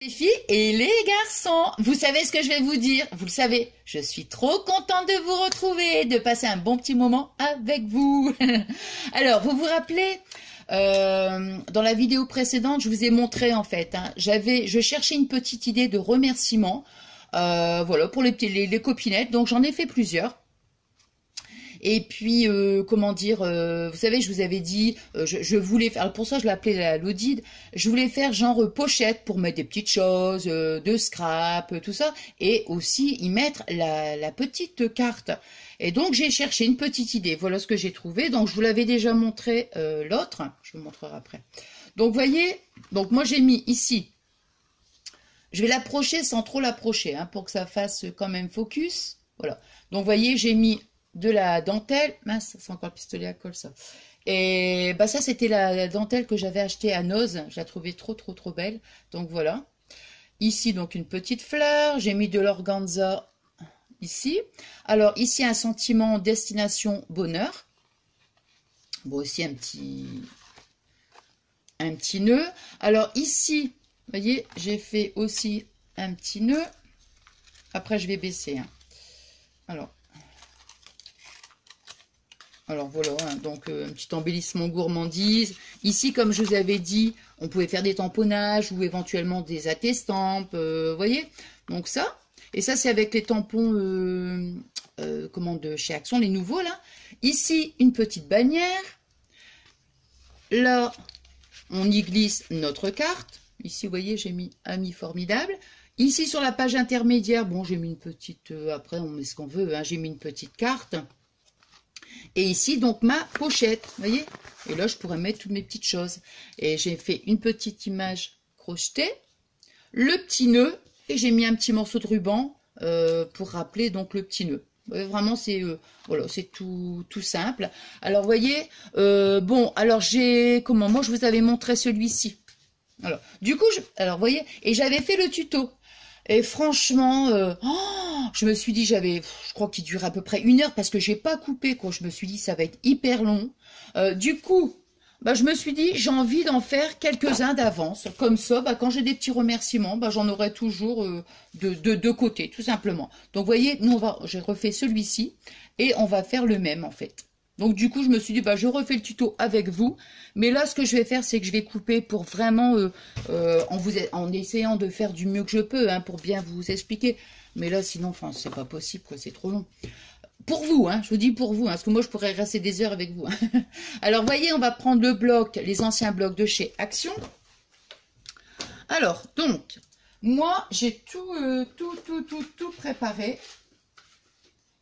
Les filles et les garçons, vous savez ce que je vais vous dire, vous le savez, je suis trop contente de vous retrouver, de passer un bon petit moment avec vous. Alors, vous vous rappelez, dans la vidéo précédente, je vous ai montré en fait, hein, je cherchais une petite idée de remerciement, voilà, pour les copinettes, donc j'en ai fait plusieurs. Et puis, comment dire, vous savez, je vous avais dit, je voulais faire, pour ça je l'appelais la Lodide, je voulais faire genre pochette pour mettre des petites choses, de scrap, tout ça, et aussi y mettre la petite carte. Et donc, j'ai cherché une petite idée, voilà ce que j'ai trouvé. Donc, je vous l'avais déjà montré l'autre, je vous montrerai après. Donc, vous voyez, donc moi j'ai mis ici, je vais l'approcher sans trop l'approcher, hein, pour que ça fasse quand même focus. Voilà, donc vous voyez, j'ai mis de la dentelle, mince, c'est encore le pistolet à colle ça. Et bah ça c'était la dentelle que j'avais achetée à Noz, je la trouvais trop belle. Donc voilà. Ici donc une petite fleur, j'ai mis de l'organza ici. Alors ici un sentiment destination bonheur. Bon aussi un petit nœud. Alors ici, vous voyez, j'ai fait aussi un petit nœud. Après je vais baisser. Hein. Alors voilà, hein, donc un petit embellissement gourmandise. Ici, comme je vous avais dit, on pouvait faire des tamponnages ou éventuellement des attestampes, vous voyez. Donc ça, et ça c'est avec les tampons de chez Action, les nouveaux là. Ici, une petite bannière. Là, on y glisse notre carte. Ici, vous voyez, j'ai mis Ami formidable. Ici, sur la page intermédiaire, bon, j'ai mis une petite, après on met ce qu'on veut, hein, j'ai mis une petite carte. Et ici, donc, ma pochette, vous voyez. Et là, je pourrais mettre toutes mes petites choses. Et j'ai fait une petite image crochetée, le petit nœud, et j'ai mis un petit morceau de ruban pour rappeler donc le petit nœud. Vraiment, c'est voilà, c'est tout simple. Alors, vous voyez, bon, alors moi, je vous avais montré celui-ci. Alors, du coup, alors, vous voyez, et j'avais fait le tuto. Et franchement, je me suis dit, je crois qu'il dure à peu près 1 heure parce que j'ai pas coupé, quoi. Je me suis dit, ça va être hyper long. Du coup, bah, je me suis dit, j'ai envie d'en faire quelques-uns d'avance. Comme ça, bah, quand j'ai des petits remerciements, bah, j'en aurai toujours de côté, tout simplement. Donc, vous voyez, j'ai refait celui-ci et on va faire le même, en fait. Donc, du coup, je me suis dit, bah, je refais le tuto avec vous. Mais là, ce que je vais faire, c'est que je vais couper pour vraiment, en essayant de faire du mieux que je peux, hein, pour bien vous expliquer. Mais là, sinon, enfin, c'est pas possible, quoi, c'est trop long. Pour vous, hein, je vous dis pour vous, hein, parce que moi, je pourrais rester des heures avec vous. Hein. Alors, voyez, on va prendre le bloc, les anciens blocs de chez Action. Alors, donc, moi, j'ai tout préparé.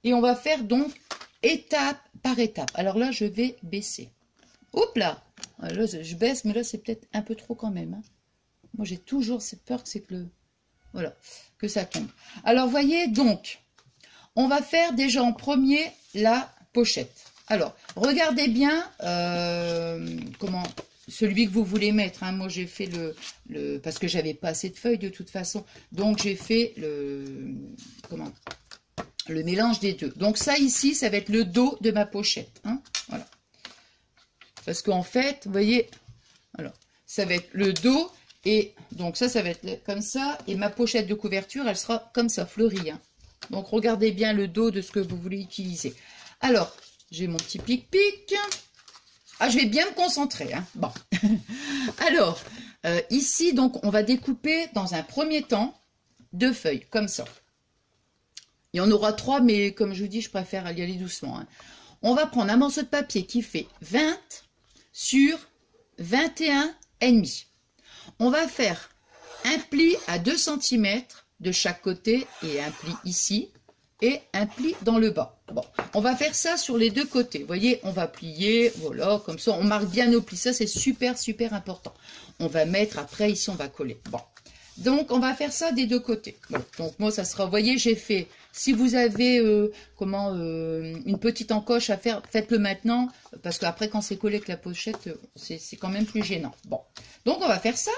Et on va faire donc étape par étape. Alors là, je vais baisser. Hop là, là je baisse, mais là, c'est peut-être un peu trop quand même. Hein. Moi, j'ai toujours cette peur que c'est que voilà, que ça tombe. Alors, voyez, donc, on va faire déjà en premier la pochette. Alors, regardez bien celui que vous voulez mettre. Hein. Moi, j'ai fait parce que j'avais pas assez de feuilles de toute façon. Donc, j'ai fait le mélange des deux. Donc ça ici, ça va être le dos de ma pochette. Hein, voilà. Parce qu'en fait, vous voyez, alors, ça va être le dos. Et donc ça va être comme ça. Et ma pochette de couverture, elle sera comme ça, fleurie. Hein. Donc regardez bien le dos de ce que vous voulez utiliser. Alors, j'ai mon petit pic-pic. Ah, je vais bien me concentrer. Hein. Bon. Alors, ici, donc, on va découper dans un premier temps 2 feuilles, comme ça. Il y en aura 3, mais comme je vous dis, je préfère y aller doucement. Hein. On va prendre un morceau de papier qui fait 20 sur 21,5. On va faire un pli à 2 cm de chaque côté et un pli ici et un pli dans le bas. Bon, on va faire ça sur les 2 côtés. Vous voyez, on va plier, voilà, comme ça, on marque bien nos plis. Ça, c'est super important. On va mettre après, ici, on va coller. Bon. Donc, on va faire ça des 2 côtés. Bon, donc, moi, ça sera, vous voyez, j'ai fait, si vous avez, une petite encoche à faire, faites-le maintenant, parce qu'après, quand c'est collé avec la pochette, c'est quand même plus gênant. Bon, donc, on va faire ça.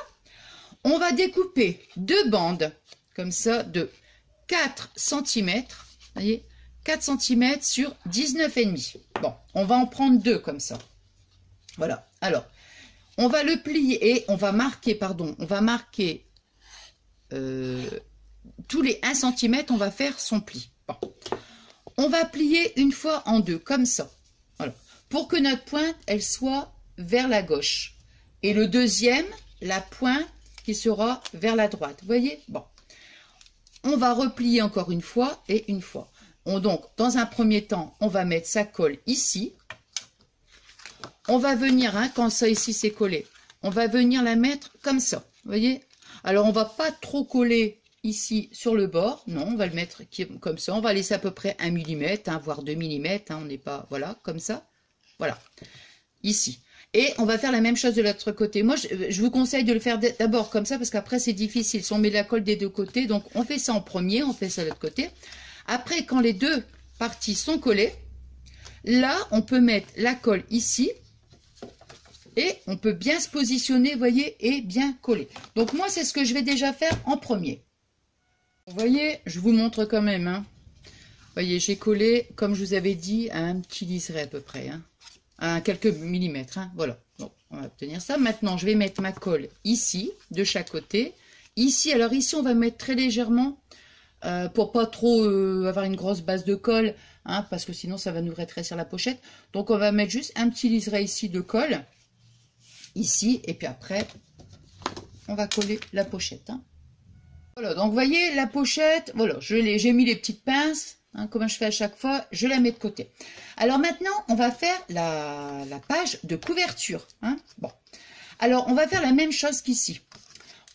On va découper 2 bandes, comme ça, de 4 cm, vous voyez, 4 cm sur 19,5. Bon, on va en prendre 2 comme ça. Voilà, alors, on va le plier et on va marquer, tous les 1 cm, on va faire son pli. Bon. On va plier une fois en deux, comme ça. Voilà. Pour que notre pointe, elle soit vers la gauche. Et le deuxième, la pointe qui sera vers la droite. Vous voyez? Bon. On va replier encore une fois et une fois. Donc, dans un premier temps, on va mettre sa colle ici. On va venir, hein, quand ça ici c'est collé, on va venir la mettre comme ça. Vous voyez? Alors, on va pas trop coller ici sur le bord. Non, on va le mettre comme ça. On va laisser à peu près 1 mm, hein, voire 2 mm. Hein, on n'est pas... Voilà, comme ça. Voilà. Ici. Et on va faire la même chose de l'autre côté. Moi, je vous conseille de le faire d'abord comme ça, parce qu'après, c'est difficile. Si on met la colle des deux côtés, donc on fait ça en premier, on fait ça de l'autre côté. Après, quand les deux parties sont collées, là, on peut mettre la colle ici. Et on peut bien se positionner, vous voyez, et bien coller. Donc, moi, c'est ce que je vais déjà faire en premier. Vous voyez, je vous montre quand même. Hein. Vous voyez, j'ai collé, comme je vous avais dit, à un petit liseré à peu près. Hein. À quelques millimètres. Hein. Voilà. Donc, on va obtenir ça. Maintenant, je vais mettre ma colle ici, de chaque côté. Ici, alors ici, on va mettre très légèrement, pour pas trop avoir une grosse base de colle, hein, parce que sinon, ça va nous rétrécir la pochette. Donc, on va mettre juste un petit liseré ici de colle. Ici, et puis après, on va coller la pochette. Hein. Voilà, donc vous voyez, la pochette, voilà, j'ai mis les petites pinces, hein, comme je fais à chaque fois, je la mets de côté. Alors maintenant, on va faire la page de couverture. Hein. Bon, alors on va faire la même chose qu'ici.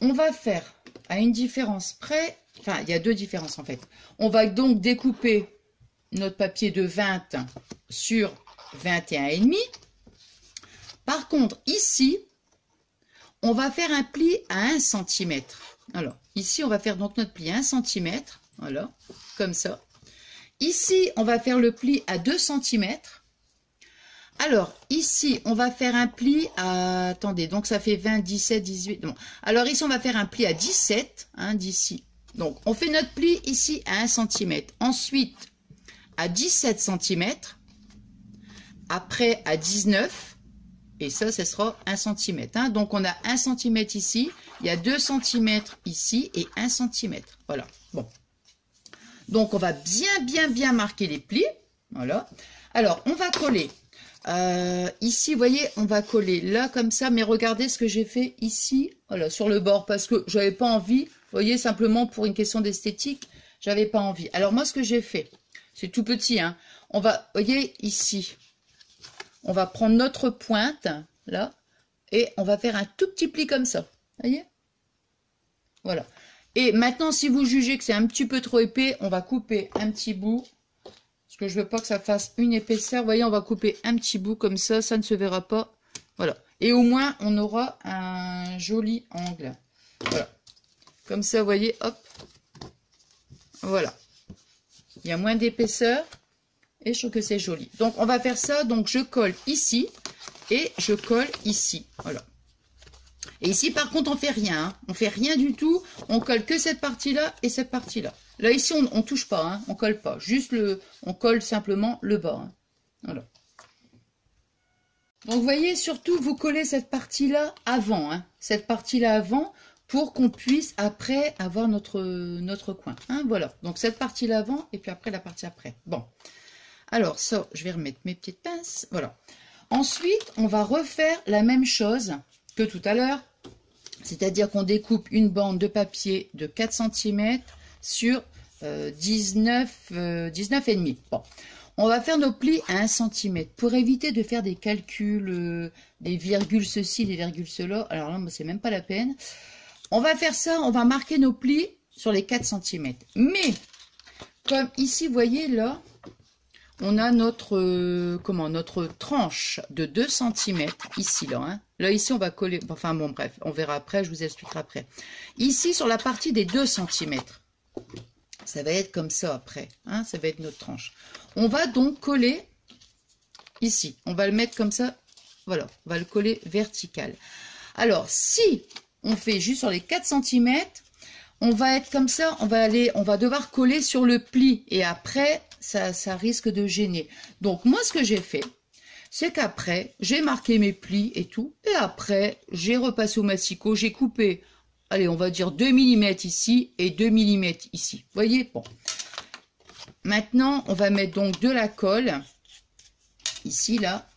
On va faire, à une différence près, enfin, il y a deux différences en fait. On va donc découper notre papier de 20 sur 21,5. Par contre, ici, on va faire un pli à 1 cm. Alors, ici, on va faire donc notre pli à 1 cm. Voilà, comme ça. Ici, on va faire le pli à 2 cm. Alors, ici, on va faire un pli à... Attendez, donc ça fait 20, 17, 18... Bon. Alors, ici, on va faire un pli à 17, hein, d'ici. Donc, on fait notre pli ici à 1 cm. Ensuite, à 17 cm. Après, à 19. Et ça, ce sera 1 cm. Hein. Donc, on a 1 cm ici, il y a 2 cm ici et 1 cm. Voilà. Bon. Donc, on va bien marquer les plis. Voilà. Alors, on va coller. Ici, vous voyez, on va coller là, comme ça. Mais regardez ce que j'ai fait ici, voilà, sur le bord. Parce que j'avais pas envie, vous voyez, simplement pour une question d'esthétique, j'avais pas envie. Alors, moi, ce que j'ai fait, c'est tout petit. Hein. On va, vous voyez, ici. On va prendre notre pointe, là, et on va faire un tout petit pli comme ça. Voyez? Voilà. Et maintenant, si vous jugez que c'est un petit peu trop épais, on va couper un petit bout. Parce que je veux pas que ça fasse une épaisseur. Vous voyez, on va couper un petit bout comme ça, ça ne se verra pas. Voilà. Et au moins, on aura un joli angle. Voilà. Comme ça, vous voyez, hop. Voilà. Il y a moins d'épaisseur. Et je trouve que c'est joli. Donc, on va faire ça. Donc, je colle ici et je colle ici. Voilà. Et ici, par contre, on fait rien. Hein. On fait rien du tout. On colle que cette partie-là et cette partie-là. Là, ici, on touche pas. Hein. On colle pas. Juste on colle simplement le bas. Hein. Voilà. Donc, vous voyez, surtout, vous collez cette partie-là avant. Hein. Cette partie-là avant pour qu'on puisse après avoir notre coin. Hein. Voilà. Donc, cette partie-là avant et puis après la partie après. Bon. Alors, ça, je vais remettre mes petites pinces. Voilà. Ensuite, on va refaire la même chose que tout à l'heure. C'est-à-dire qu'on découpe une bande de papier de 4 cm sur 19,5. Bon. On va faire nos plis à 1 cm. Pour éviter de faire des calculs, des virgules ceci, des virgules cela. Alors là, c'est même pas la peine. On va faire ça, on va marquer nos plis sur les 4 cm. Mais, comme ici, vous voyez là... On a notre tranche de 2 cm ici, là. Hein. Là, ici, on va coller... Enfin, bon, bref, on verra après, je vous expliquerai après. Ici, sur la partie des 2 cm. Ça va être comme ça après. Hein, ça va être notre tranche. On va donc coller ici. On va le mettre comme ça. Voilà, on va le coller vertical. Alors, si on fait juste sur les 4 cm, on va être comme ça. On va devoir coller sur le pli. Et après... Ça risque de gêner. Donc, moi, ce que j'ai fait, c'est qu'après, j'ai marqué mes plis et tout. Et après, j'ai repassé au massicot. J'ai coupé allez, on va dire 2 mm ici et 2 mm ici. Vous voyez, bon. Maintenant, on va mettre donc de la colle, ici, là.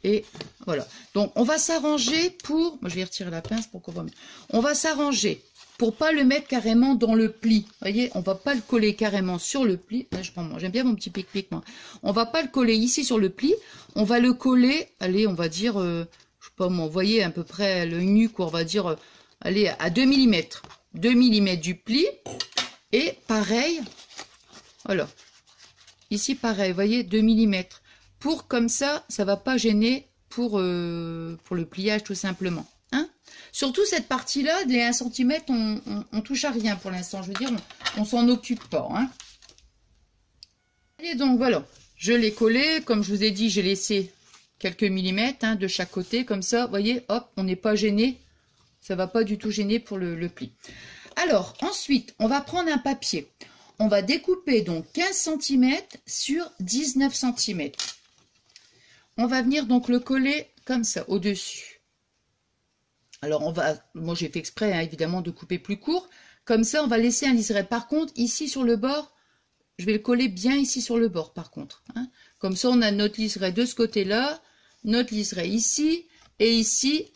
Et voilà. Donc, on va s'arranger pour... Moi, je vais retirer la pince pour qu'on voit. On va s'arranger pour pas le mettre carrément dans le pli. Vous voyez, on va pas le coller carrément sur le pli. Là, j'aime bien mon petit pic-pic, moi. On va pas le coller ici sur le pli. On va le coller, allez, on va dire, je sais pas moi, vous voyez à peu près le nu, quoi, on va dire, allez, à 2 mm. 2 mm du pli. Et pareil, voilà. Ici, pareil, vous voyez, 2 mm. Pour, comme ça, ça va pas gêner pour le pliage, tout simplement. Hein, surtout cette partie-là, les 1 cm, on touche à rien pour l'instant. Je veux dire, on s'en occupe pas. Hein. Et donc, voilà. Je l'ai collé. Comme je vous ai dit, j'ai laissé quelques millimètres hein, de chaque côté. Comme ça, vous voyez, hop, on n'est pas gêné. Ça va pas du tout gêner pour le pli. Alors, ensuite, on va prendre un papier. On va découper donc 15 cm sur 19 cm. On va venir donc le coller comme ça, au-dessus. Alors, moi j'ai fait exprès, hein, évidemment, de couper plus court. Comme ça, on va laisser un liseré. Par contre, ici sur le bord, je vais le coller bien ici sur le bord, par contre. Hein. Comme ça, on a notre liseré de ce côté-là, notre liseré ici, et ici,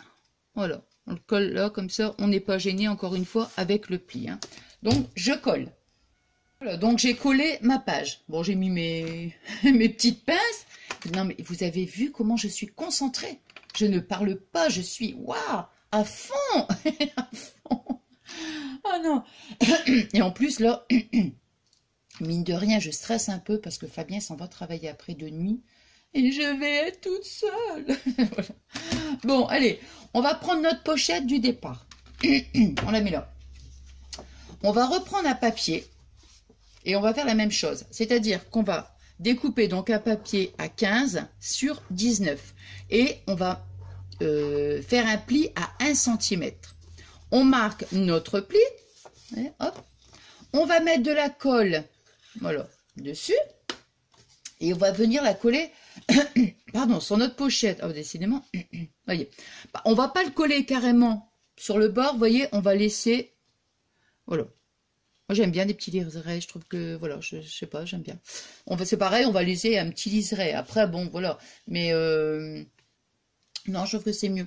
voilà. On le colle là, comme ça, on n'est pas gêné, encore une fois, avec le pli. Hein. Donc, je colle. Voilà, donc j'ai collé ma page. Bon, j'ai mis mes petites pinces. Non, mais vous avez vu comment je suis concentrée. Je ne parle pas, je suis, waouh, à fond, à fond. Oh non. Et en plus, là, mine de rien, je stresse un peu parce que Fabien s'en va travailler après de nuit. Et je vais être toute seule. Voilà. Bon, allez, on va prendre notre pochette du départ. On la met là. On va reprendre un papier et on va faire la même chose. C'est-à-dire qu'on va découper donc un papier à 15 sur 19. Et on va faire un pli à 1 cm. On marque notre pli. Et hop. On va mettre de la colle, voilà, dessus. Et on va venir la coller, pardon, sur notre pochette. Oh, décidément, voyez. On va pas le coller carrément sur le bord, voyez, on va laisser, voilà. Moi, j'aime bien des petits liserés, je trouve que, voilà, je sais pas, j'aime bien. C'est pareil, on va laisser un petit liseré. Après, bon, voilà. Mais, non, je trouve que c'est mieux.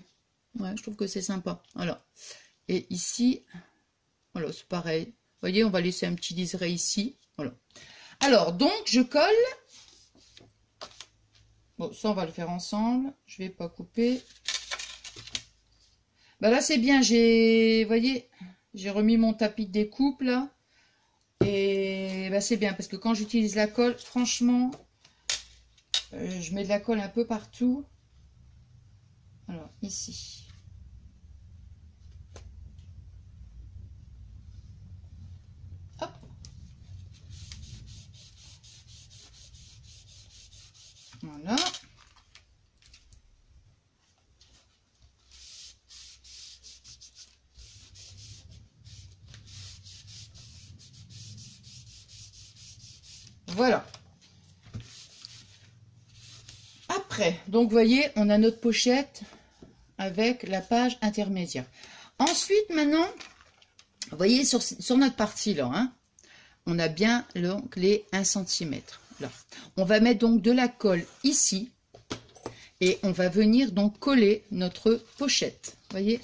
Ouais, je trouve que c'est sympa. Voilà. Et ici, voilà, c'est pareil. Vous voyez, on va laisser un petit liseré ici. Voilà. Alors, donc, je colle. Bon, ça, on va le faire ensemble. Je vais pas couper. Bah là, c'est bien. Vous voyez, j'ai remis mon tapis de découpe, là. Et bah, c'est bien, parce que quand j'utilise la colle, franchement, je mets de la colle un peu partout. Alors, ici. Hop. Voilà. Voilà. Après, donc vous voyez, on a notre pochette avec la page intermédiaire. Ensuite, maintenant, vous voyez, sur notre partie là, hein, on a bien donc les 1 cm. Là. On va mettre donc de la colle ici et on va venir donc coller notre pochette. Vous voyez,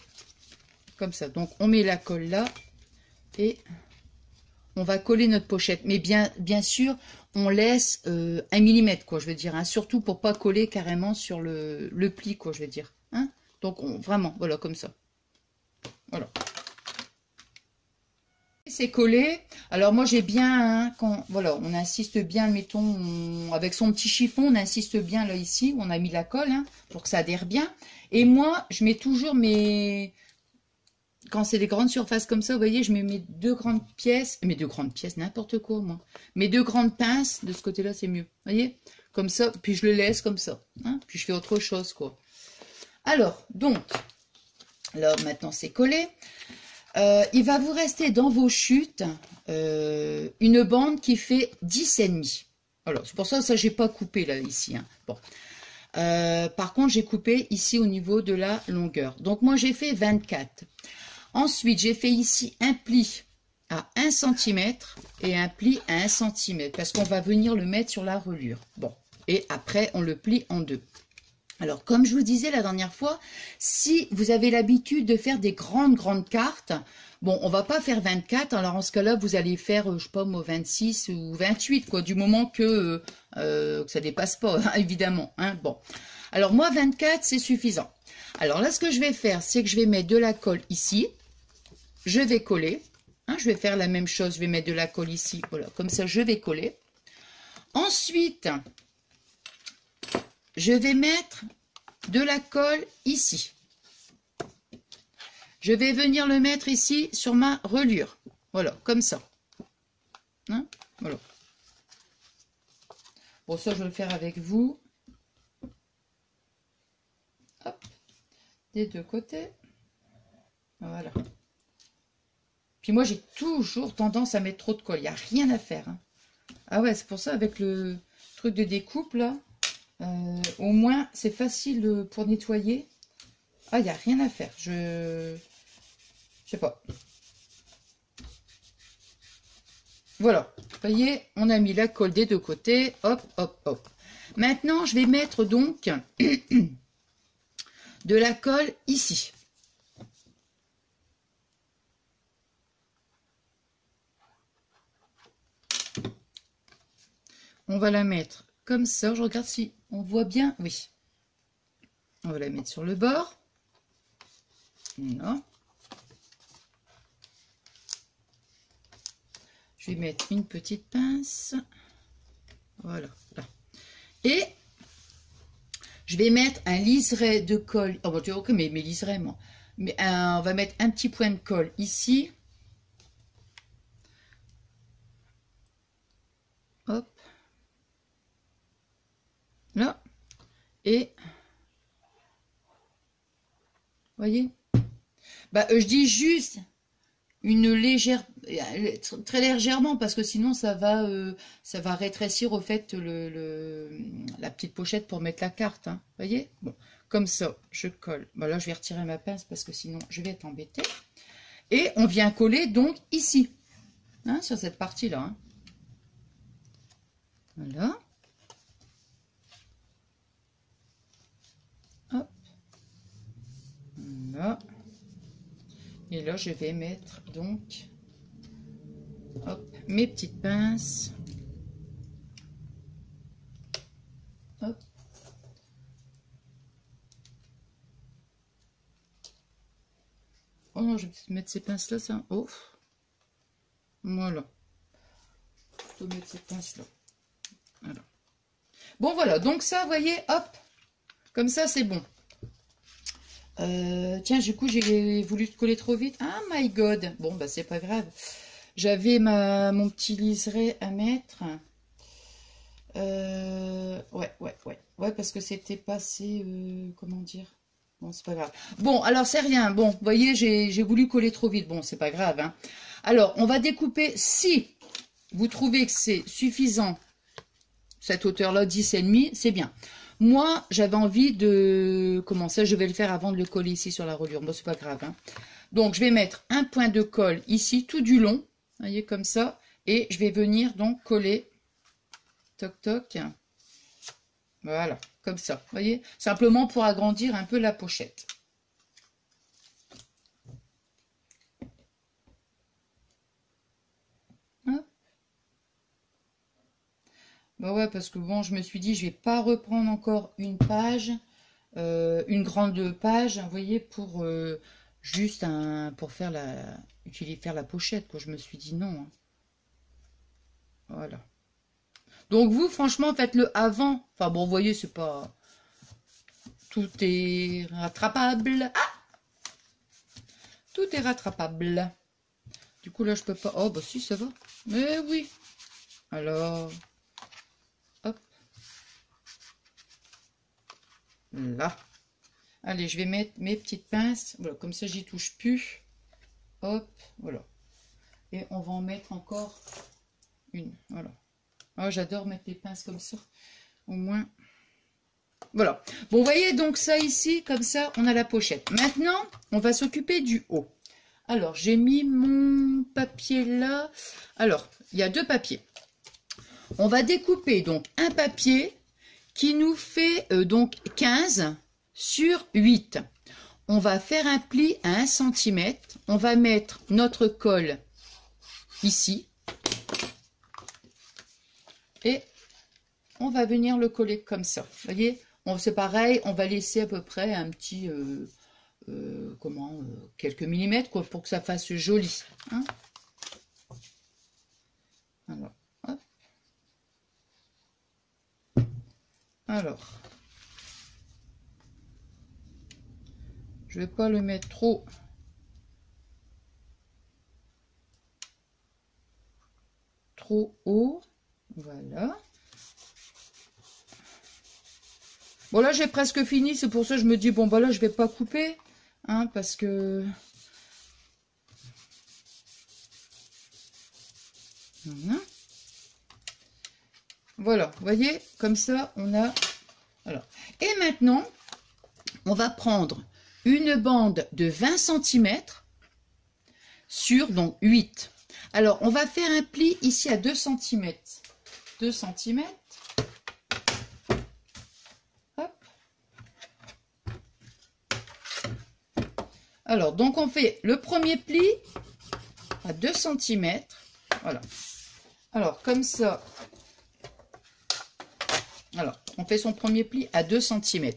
comme ça. Donc, on met la colle là et on va coller notre pochette. Mais bien sûr, on laisse 1 mm, quoi, je veux dire. Hein, surtout pour pas coller carrément sur le pli, quoi, je veux dire. Hein. Donc, vraiment, voilà, comme ça. Voilà. C'est collé. Alors, moi, j'ai bien, hein, voilà, on insiste bien, mettons, avec son petit chiffon, on insiste bien, là, ici, où on a mis la colle, hein, pour que ça adhère bien. Et moi, je mets toujours quand c'est des grandes surfaces comme ça, vous voyez, je mets mes 2 grandes pièces, n'importe quoi, moi. Mes 2 grandes pinces, de ce côté-là, c'est mieux. Vous voyez, comme ça, puis je le laisse comme ça. Hein, puis je fais autre chose, quoi. Alors, donc, là, maintenant, c'est collé. Il va vous rester dans vos chutes une bande qui fait 10,5. Voilà, c'est pour ça que j'ai pas coupé, là, ici. Hein. Bon. Par contre, j'ai coupé ici au niveau de la longueur. Donc, moi, j'ai fait 24. Ensuite, j'ai fait ici un pli à 1 cm et un pli à 1 cm parce qu'on va venir le mettre sur la reliure. Bon, et après, on le plie en deux. Alors, comme je vous disais la dernière fois, si vous avez l'habitude de faire des grandes cartes, bon, on va pas faire 24, alors en ce cas-là, vous allez faire, je sais pas moi, 26 ou 28, quoi, du moment que ça dépasse pas, hein, évidemment. Hein, bon, alors moi, 24, c'est suffisant. Alors là, ce que je vais faire, c'est que je vais mettre de la colle ici, je vais coller, hein, je vais faire la même chose, je vais mettre de la colle ici, voilà, comme ça, je vais coller. Ensuite, je vais mettre de la colle ici. Je vais venir le mettre ici sur ma reliure. Voilà, comme ça. Hein, voilà. Bon, ça, je vais le faire avec vous. Hop. Des deux côtés. Voilà. Puis moi, j'ai toujours tendance à mettre trop de colle. Il n'y a rien à faire. Hein. Ah ouais, c'est pour ça, avec le truc de découpe, là, au moins, c'est facile pour nettoyer. Ah, il n'y a rien à faire. Je sais pas. Voilà. Vous voyez, on a mis la colle des deux côtés. Hop, hop, hop. Maintenant, je vais mettre donc de la colle ici. On va la mettre comme ça. Je regarde si on voit bien. Oui. On va la mettre sur le bord. Non. Je vais mettre une petite pince. Voilà. Là. Et je vais mettre un liseré de colle. Oh, bon, tu vois, ok, mais liseré, moi. Mais on va mettre un petit point de colle ici. Hop. Là. Et voyez, bah, je dis juste une légère, très légèrement, parce que sinon ça va rétrécir au fait la petite pochette pour mettre la carte. Hein, voyez, bon, comme ça, je colle. Bon, là, je vais retirer ma pince parce que sinon je vais être embêtée. Et on vient coller donc ici, hein, sur cette partie-là. Hein. Voilà. Hop. Là. Et là, je vais mettre donc hop, mes petites pinces. Hop. Oh non, je vais mettre ces pinces-là, ça. Oh. Voilà. Je vais mettre ces pinces-là. Voilà. Bon, voilà. Donc ça, vous voyez, hop. Comme ça, c'est bon. Tiens, du coup, j'ai voulu coller trop vite. Ah, my God. Bon, bah, c'est pas grave. J'avais mon petit liseré à mettre. Ouais, parce que c'était passé, comment dire. Bon, c'est pas grave. Bon, alors, c'est rien. Bon, vous voyez, j'ai voulu coller trop vite. Bon, c'est pas grave. Hein. Alors, on va découper. Si vous trouvez que c'est suffisant, cette hauteur-là, 10,5, c'est bien. Moi, j'avais envie de... Comment ça, je vais le faire avant de le coller ici sur la reliure. Bon, c'est pas grave. Hein. Donc, je vais mettre un point de colle ici, tout du long. Vous voyez, comme ça. Et je vais venir donc coller. Toc, toc. Voilà, comme ça. Vous voyez, simplement pour agrandir un peu la pochette. Hop. Bah ouais, parce que bon, je me suis dit, je vais pas reprendre encore une page, une grande page, vous voyez, pour juste pour faire la pochette, quoi. Je me suis dit non. Hein. Voilà. Donc vous, franchement, faites-le avant. Enfin bon, vous voyez, c'est pas... Tout est rattrapable. Ah! Tout est rattrapable. Du coup, là, je peux pas... Oh, bah si, ça va. Mais oui. Alors... Hop. Là. Allez, je vais mettre mes petites pinces. Voilà, comme ça, j'y touche plus. Hop, voilà. Et on va en mettre encore une. Voilà. Oh, j'adore mettre les pinces comme ça. Au moins... Voilà. Bon, vous voyez, donc ça ici, comme ça, on a la pochette. Maintenant, on va s'occuper du haut. Alors, j'ai mis mon papier là. Alors, il y a 2 papiers. On va découper donc un papier qui nous fait donc 15 sur 8. On va faire un pli à 1 cm. On va mettre notre colle ici. Et on va venir le coller comme ça. Vous voyez, c'est pareil, on va laisser à peu près un petit... quelques millimètres quoi, pour que ça fasse joli. Hein. Alors, hop. Alors, je vais pas le mettre trop haut. Voilà. Bon là j'ai presque fini, c'est pour ça que je me dis bon bah là je vais pas couper. Hein, parce que voilà, vous voyez, comme ça on a. Alors, et maintenant on va prendre une bande de 20 cm sur donc 8. Alors on va faire un pli ici à 2 cm. 2 cm. Alors, donc on fait le premier pli à 2 cm. Voilà. Alors, comme ça. Alors, on fait son premier pli à 2 cm.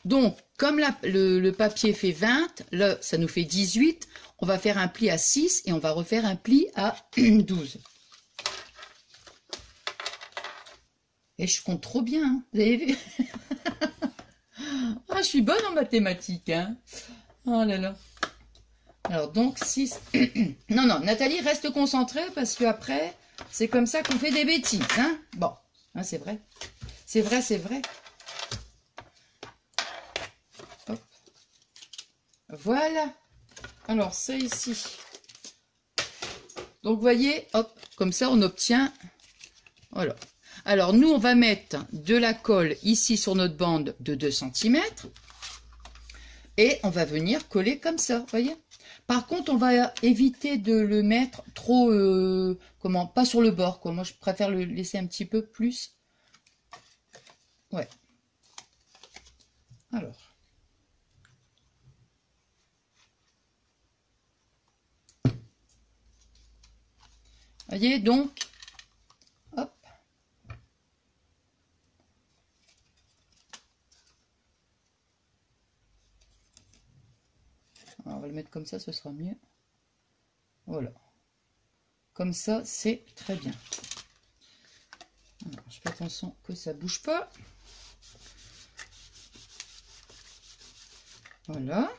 Donc, comme le papier fait 20, là, ça nous fait 18. On va faire un pli à 6 et on va refaire un pli à 12. Et je compte trop bien, hein, vous avez vu? Ah, je suis bonne en mathématiques, hein. Oh là là. Alors donc 6. Non, non, Nathalie, reste concentrée parce que après c'est comme ça qu'on fait des bêtises. Hein, bon, hein, c'est vrai. C'est vrai, c'est vrai. Hop. Voilà. Alors c'est ici. Donc vous voyez, hop, comme ça on obtient. Voilà. Alors nous on va mettre de la colle ici sur notre bande de 2 cm. Et on va venir coller comme ça, vous voyez. Par contre, on va éviter de le mettre trop, pas sur le bord, quoi. Moi, je préfère le laisser un petit peu plus. Ouais. Alors. Voyez, donc, hop. Alors, on va le mettre comme ça, ce sera mieux. Voilà. Comme ça, c'est très bien. Alors, je fais attention que ça ne bouge pas. Voilà.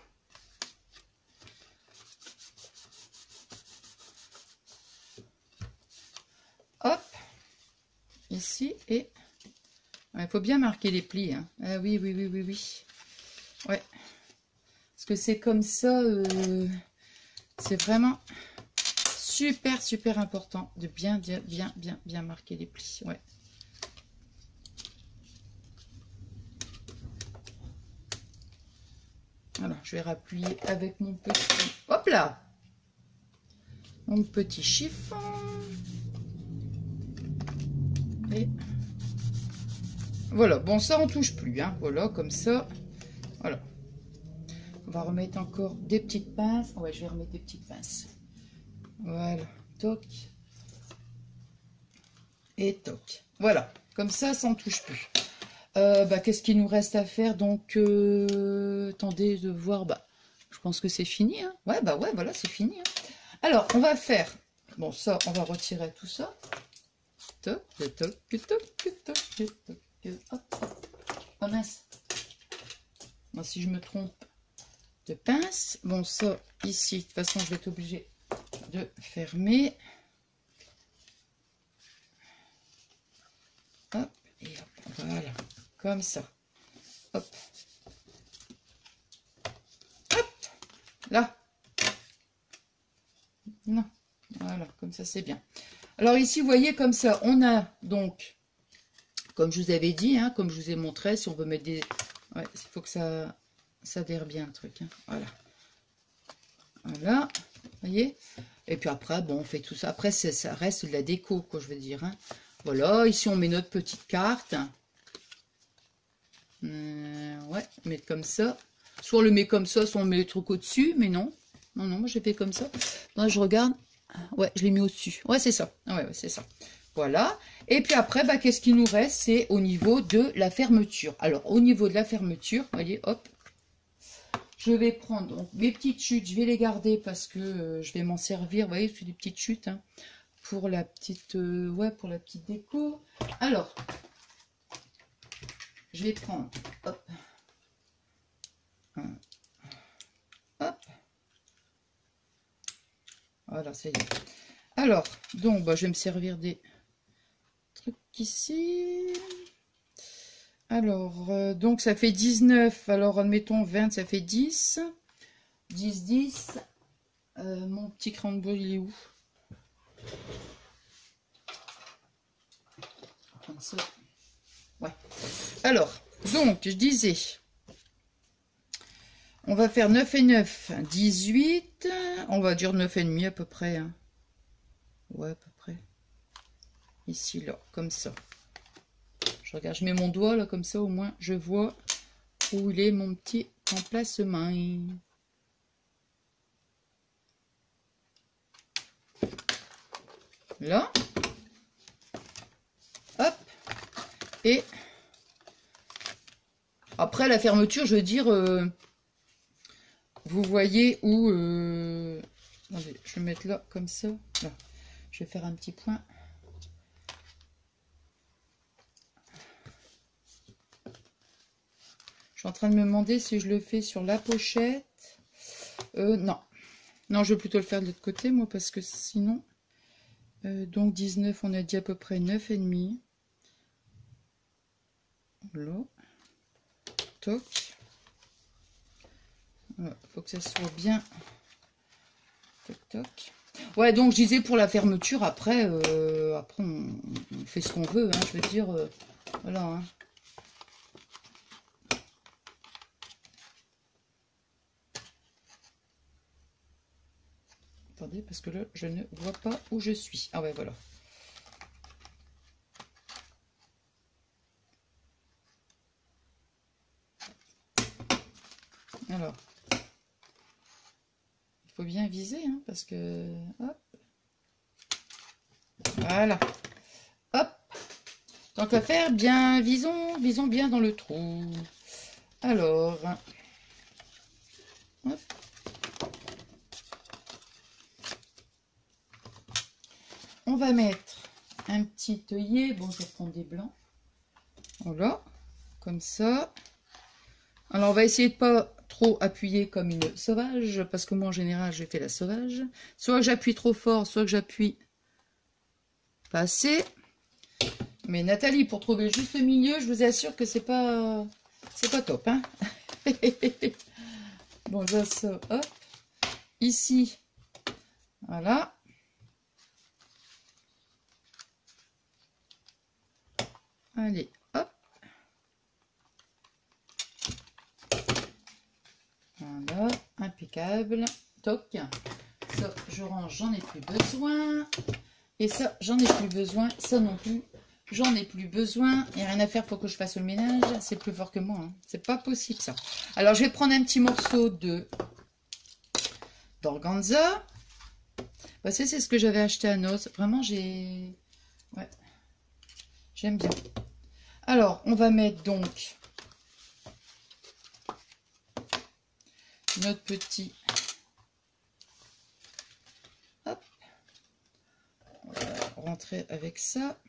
Hop. Ici et... Il faut bien marquer les plis. Hein. Ah oui, oui, oui, oui, oui. Ouais. Parce que c'est comme ça, c'est vraiment super, super important de bien marquer les plis. Ouais. Alors, je vais rappuyer avec mon petit... Hop là! Mon petit chiffon. Et voilà, bon ça on touche plus, hein. Voilà, comme ça. Voilà. On va remettre encore des petites pinces. Ouais, je vais remettre des petites pinces. Voilà, toc. Et toc. Voilà, comme ça, ça ne touche plus. Qu'est-ce qu'il nous reste à faire? Donc, attendez de voir. Je pense que c'est fini. Hein. Ouais, ouais, voilà, c'est fini. Hein. Alors, on va faire... Bon, ça, on va retirer tout ça. Toc, toc, toc, toc, toc, toc. Hop. Oh mince. Moi, si je me trompe... de pince. Bon, ça, ici, de toute façon, je vais être obligée de fermer. Hop, et hop, voilà, comme ça. Hop. Hop, là. Non, voilà, comme ça, c'est bien. Alors ici, vous voyez, comme ça, on a donc, comme je vous avais dit, hein, comme je vous ai montré, si on veut mettre des... Ouais, il faut que ça adhère bien le truc. Hein. Voilà. Voilà. voyez. Et puis après, bon, on fait tout ça. Après, ça reste de la déco, quoi, je veux dire. Hein. Voilà, ici, on met notre petite carte. Ouais, mettre comme ça. Soit on le met comme ça, soit on met le truc au-dessus, mais non. Non, non, moi, j'ai fait comme ça. Là, je regarde. Ouais, je l'ai mis au-dessus. Ouais, c'est ça. Ouais, ouais, c'est ça. Voilà. Et puis après, bah, qu'est-ce qui nous reste? C'est au niveau de la fermeture. Alors, au niveau de la fermeture, vous voyez, hop. Je vais prendre donc, mes petites chutes, je vais les garder parce que je vais m'en servir. Vous voyez, c'est des petites chutes hein, pour la petite, ouais, pour la petite déco. Alors, je vais prendre, hop, hop. Voilà, ça y est. Alors, donc, bah, je vais me servir des trucs ici. Alors, donc ça fait 19. Alors, admettons 20, ça fait 10. 10, 10. Mon petit crayon de bois, il est où? Comme ça. Ouais. Alors, donc, je disais, on va faire 9 et 9, 18. On va dire 9 et demi à peu près. Hein. Ouais, à peu près. Ici, là, comme ça. Je regarde, je mets mon doigt là comme ça, au moins je vois où il est mon petit emplacement. Là. Hop. Et après la fermeture, je veux dire, vous voyez où... Attendez, je vais mettre là comme ça. Là. Je vais faire un petit point. Je suis en train de me demander si je le fais sur la pochette. Non. Non, je vais plutôt le faire de l'autre côté, moi, parce que sinon... donc 19, on a dit à peu près 9,5. Là. Toc. Il faut que ça soit bien. Toc, toc. Ouais, donc je disais pour la fermeture, après, après on fait ce qu'on veut, hein, je veux dire, voilà. Hein. Attendez, parce que là, je ne vois pas où je suis. Ah ouais, voilà. Alors, il faut bien viser, hein, parce que... Hop. Voilà. Hop. Tant qu'à faire, bien, visons bien dans le trou. Alors... Hop. On va mettre un petit œillet. Bon, je vais prendre des blancs. Voilà. Comme ça. Alors, on va essayer de pas trop appuyer comme une sauvage. Parce que moi, en général, je fais la sauvage. Soit que j'appuie trop fort, soit que j'appuie pas assez. Mais Nathalie, pour trouver le juste milieu, je vous assure que c'est pas top. Hein. Bon, je ça, hop. Ici. Voilà. Allez, hop. Voilà, impeccable. Toc. Ça, je range, j'en ai plus besoin. Et ça, j'en ai plus besoin. Ça non plus, j'en ai plus besoin. Il n'y a rien à faire pour que je fasse le ménage. C'est plus fort que moi. Hein. C'est pas possible, ça. Alors, je vais prendre un petit morceau d'organza. Bah, c'est ce que j'avais acheté à Noz. Vraiment, j'ai... Ouais. J'aime bien. Alors, on va mettre donc notre petit... Hop. On va rentrer avec ça.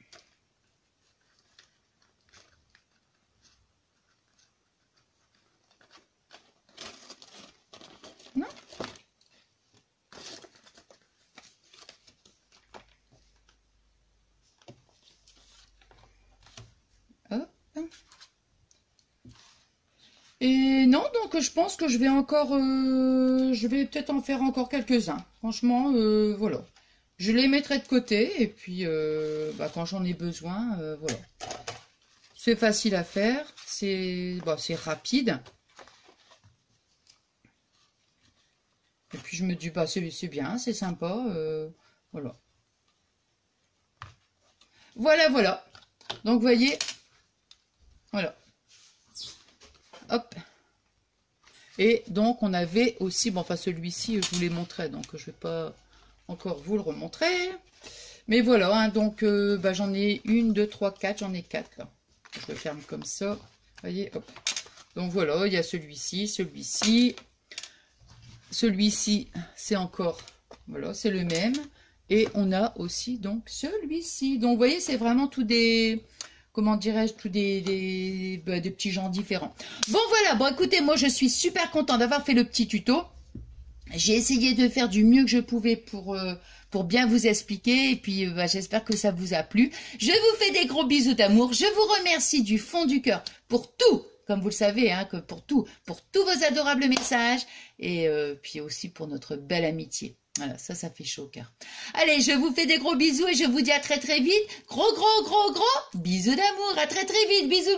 Non? Hop. Et non, donc je pense que je vais encore, je vais peut-être en faire encore quelques-uns. Franchement, voilà. Je les mettrai de côté et puis bah, quand j'en ai besoin, voilà. C'est facile à faire, c'est rapide. Et puis je me dis, bah c'est bien, c'est sympa. Voilà. Voilà. Donc vous voyez, voilà. Hop. Et donc on avait aussi, bon enfin celui-ci je vous l'ai montré, donc je vais pas encore vous le remontrer. Mais voilà, hein, donc bah, j'en ai 1, 2, 3, 4, j'en ai 4 là. Je le ferme comme ça. Vous voyez, hop. Donc voilà, il y a celui-ci, celui-ci, c'est encore, voilà, c'est le même. Et on a aussi donc celui-ci. Donc vous voyez, c'est vraiment tout des, comment dirais-je, tout des petits gens différents. Bon voilà, bon écoutez, moi je suis super contente d'avoir fait le petit tuto. J'ai essayé de faire du mieux que je pouvais pour bien vous expliquer. Et puis bah, j'espère que ça vous a plu. Je vous fais des gros bisous d'amour. Je vous remercie du fond du cœur pour tout. Comme vous le savez, hein, que pour tous vos adorables messages. Et puis aussi pour notre belle amitié. Voilà, ça fait chaud au cœur. Allez, je vous fais des gros bisous et je vous dis à très vite. Gros bisous d'amour. À très vite. Bisous.